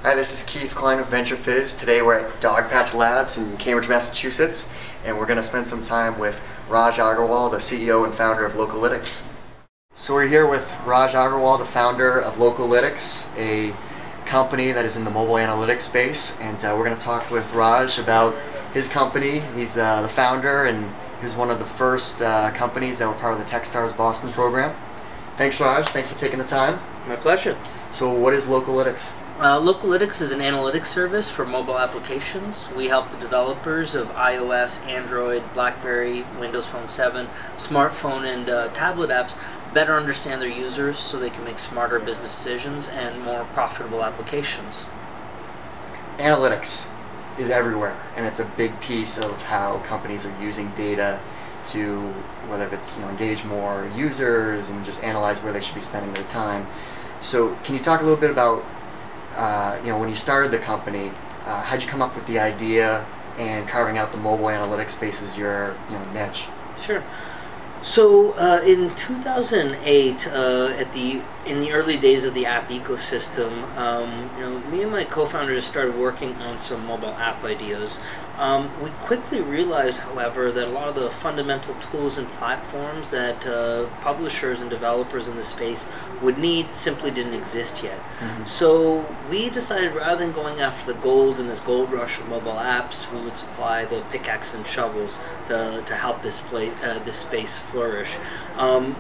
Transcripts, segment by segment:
Hi, this is Keith Klein of VentureFizz. Today we're at Dogpatch Labs in Cambridge, Massachusetts, and we're going to spend some time with Raj Aggarwal, the CEO and founder of Localytics. So we're here with Raj Aggarwal, the founder of Localytics, a company that is in the mobile analytics space, and we're going to talk with Raj about his company. He's the founder, and he's one of the first companies that were part of the Techstars Boston program. Thanks, Raj. Thanks for taking the time. My pleasure. So what is Localytics? Localytics is an analytics service for mobile applications. We help the developers of iOS, Android, BlackBerry, Windows Phone 7, smartphone and tablet apps better understand their users so they can make smarter business decisions and more profitable applications. Analytics is everywhere, and it's a big piece of how companies are using data to, whether it's engage more users and just analyze where they should be spending their time. So can you talk a little bit about when you started the company, how'd you come up with the idea and carving out the mobile analytics space as your niche? Sure. So in 2008, in the early days of the app ecosystem, me and my co-founders started working on some mobile app ideas. We quickly realized, however, that a lot of the fundamental tools and platforms that publishers and developers in the space would need simply didn't exist yet. Mm-hmm. So we decided, rather than going after the gold in this gold rush of mobile apps, we would supply the pickaxe and shovels to help this space flourish.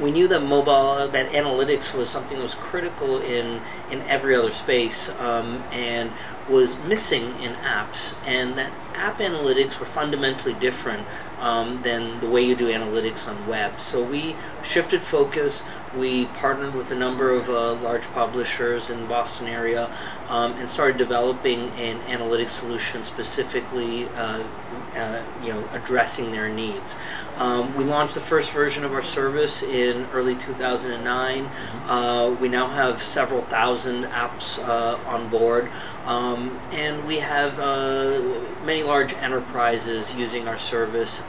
We knew that that analytics was something that was critical in every other space and was missing in apps, and that app analytics were fundamentally different than the way you do analytics on web. So we shifted focus. We partnered with a number of large publishers in the Boston area and started developing an analytics solution specifically addressing their needs. We launched the first version of our service in early 2009. We now have several thousand apps on board, and we have many large enterprises using our service.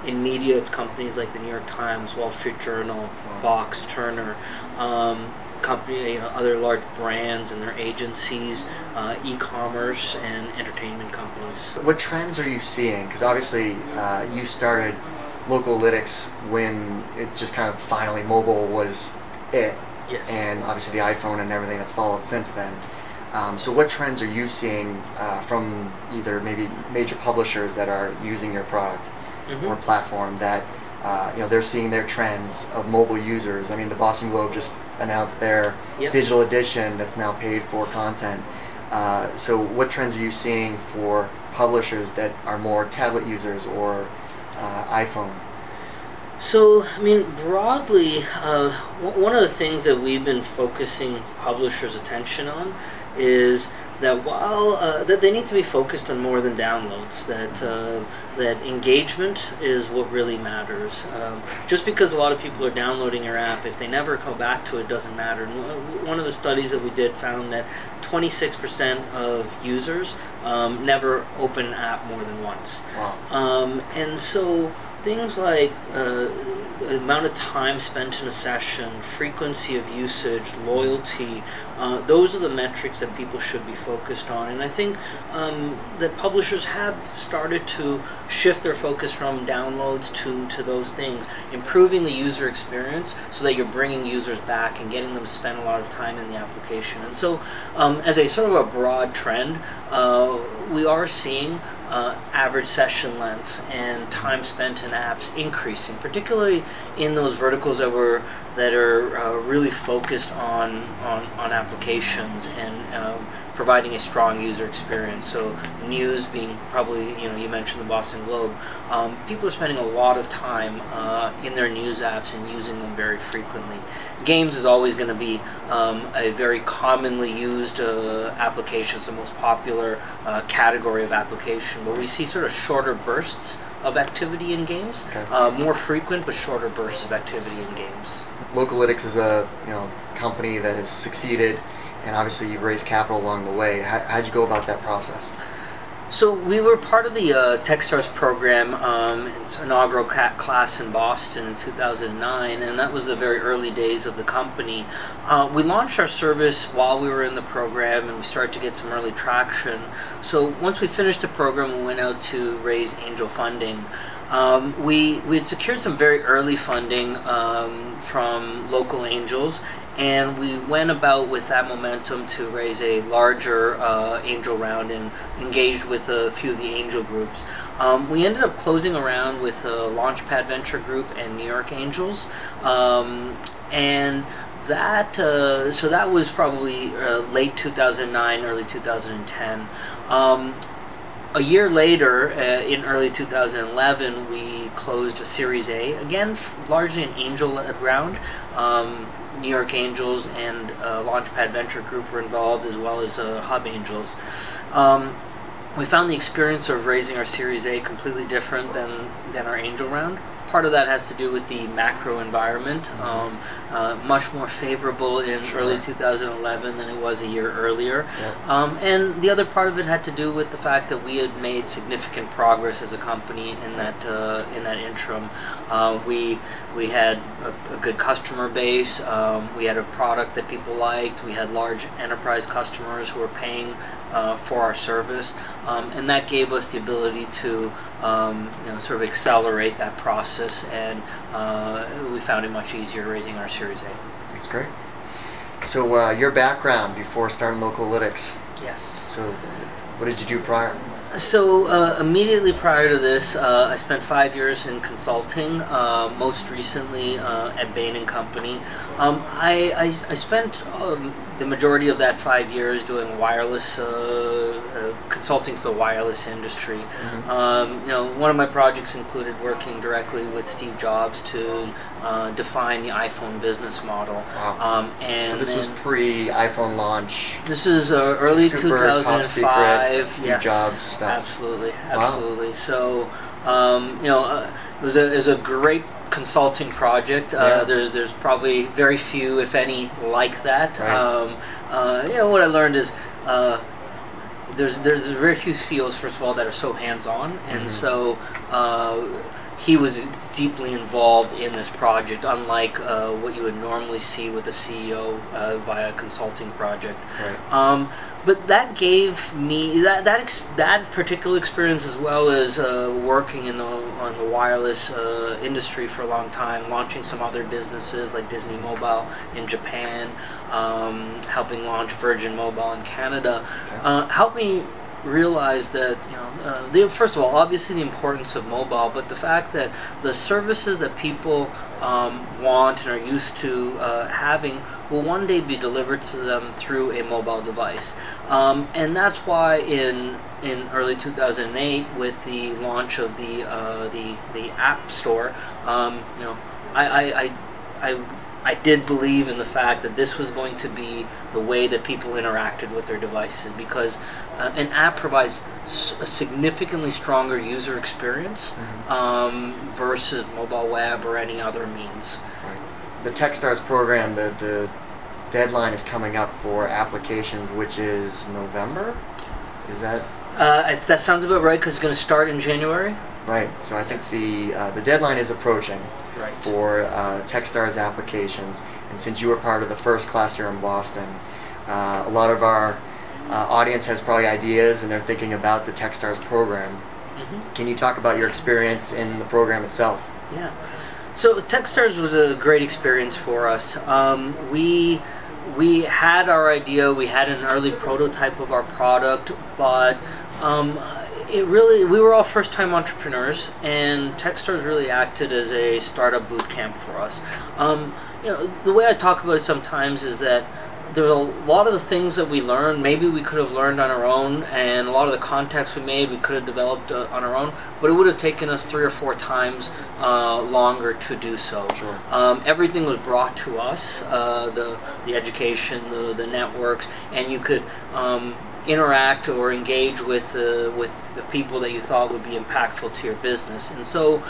In media, it's companies like the New York Times, Wall Street Journal, Fox, Turner, other large brands and their agencies, e-commerce and entertainment companies. What trends are you seeing? Because obviously you started Localytics when it just kind of finally mobile was it. Yes. And obviously the iPhone and everything that's followed since then. So what trends are you seeing from either maybe major publishers that are using your product or platform that they're seeing their trends of mobile users? I mean, the Boston Globe just announced their digital edition that's now paid for content. So what trends are you seeing for publishers that are more tablet users or iPhone? So, I mean, broadly, one of the things that we've been focusing publishers' attention on is that while that they need to be focused on more than downloads, that engagement is what really matters. Just because a lot of people are downloading your app, if they never come back to it, doesn't matter. One of the studies that we did found that 26% of users never open an app more than once. Wow. And so things like the amount of time spent in a session, frequency of usage, loyalty, those are the metrics that people should be focused on. And I think that publishers have started to shift their focus from downloads to those things, improving the user experience so that you're bringing users back and getting them to spend a lot of time in the application. And so as a sort of a broad trend, we are seeing average session lengths and time spent in apps increasing, particularly in those verticals that are really focused on applications and providing a strong user experience. So news being probably, you mentioned the Boston Globe. People are spending a lot of time in their news apps and using them very frequently. Games is always going to be a very commonly used application. It's the most popular category of application, but we see sort of shorter bursts of activity in games, more frequent but shorter bursts of activity in games. Localytics is a company that has succeeded, and obviously you've raised capital along the way. How'd you go about that process? So we were part of the Techstars program, its inaugural class in Boston in 2009, and that was the very early days of the company. We launched our service while we were in the program, and we started to get some early traction. So once we finished the program, we went out to raise angel funding. We had secured some very early funding from local angels, and we went about with that momentum to raise a larger angel round and engaged with a few of the angel groups. We ended up closing a round with Launchpad Venture Group and New York Angels, and that so that was probably late 2009, early 2010. A year later, in early 2011, we closed a Series A, again largely an angel-led round. New York Angels and Launchpad Venture Group were involved, as well as Hub Angels. We found the experience of raising our Series A completely different than our angel round. Part of that has to do with the macro environment, much more favorable in early 2011 than it was a year earlier. Yep. And the other part of it had to do with the fact that we had made significant progress as a company in that interim. We had a good customer base. We had a product that people liked. We had large enterprise customers who were paying for our service, and that gave us the ability to sort of accelerate that process, and we found it much easier raising our Series A. That's great. So your background before starting Localytics? Yes. So what did you do prior? So immediately prior to this, I spent 5 years in consulting, most recently at Bain & Company. I spent the majority of that 5 years doing wireless consulting to the wireless industry. Mm-hmm. One of my projects included working directly with Steve Jobs to define the iPhone business model. Wow. And so this was pre-iPhone launch. This is early super 2005. top secret Steve Yes, Jobs stuff. Absolutely. Wow. So it was a great consulting project. Yeah. There's probably very few, if any, like that. Right. What I learned is there's very few CEOs, first of all, that are so hands-on, and so he was deeply involved in this project, unlike what you would normally see with a CEO via a consulting project. Right. But that gave me that particular experience, as well as working on the wireless industry for a long time, launching some other businesses like Disney Mobile in Japan, helping launch Virgin Mobile in Canada, helped me realize that first of all, obviously the importance of mobile, but the fact that the services that people want and are used to having will one day be delivered to them through a mobile device, and that's why in early 2008, with the launch of the App Store, I did believe in the fact that this was going to be the way that people interacted with their devices, because an app provides a significantly stronger user experience versus mobile web or any other means. Right. The Techstars program, the deadline is coming up for applications, which is November? Is that? That sounds about right, because it's going to start in January. Right. So I think the deadline is approaching. Right. For Techstars applications, and since you were part of the first class here in Boston, a lot of our audience has probably ideas, and they're thinking about the Techstars program. Can you talk about your experience in the program itself? Yeah. So Techstars was a great experience for us. We had our idea, we had an early prototype of our product, but we were all first-time entrepreneurs, and Techstars really acted as a startup boot camp for us. The way I talk about it sometimes is that there were a lot of the things that we learned, maybe we could have learned on our own, and a lot of the contacts we made, we could have developed on our own, but it would have taken us 3 or 4 times longer to do so. Sure. Everything was brought to us, the education, the networks, and you could interact or engage with the people that you thought would be impactful to your business, and so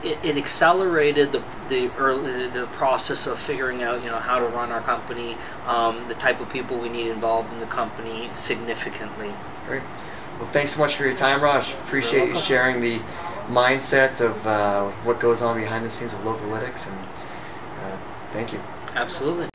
it accelerated the process of figuring out how to run our company, the type of people we need involved in the company significantly. Great. Well, thanks so much for your time, Raj. Appreciate you sharing the mindset of what goes on behind the scenes of Localytics, and thank you. Absolutely.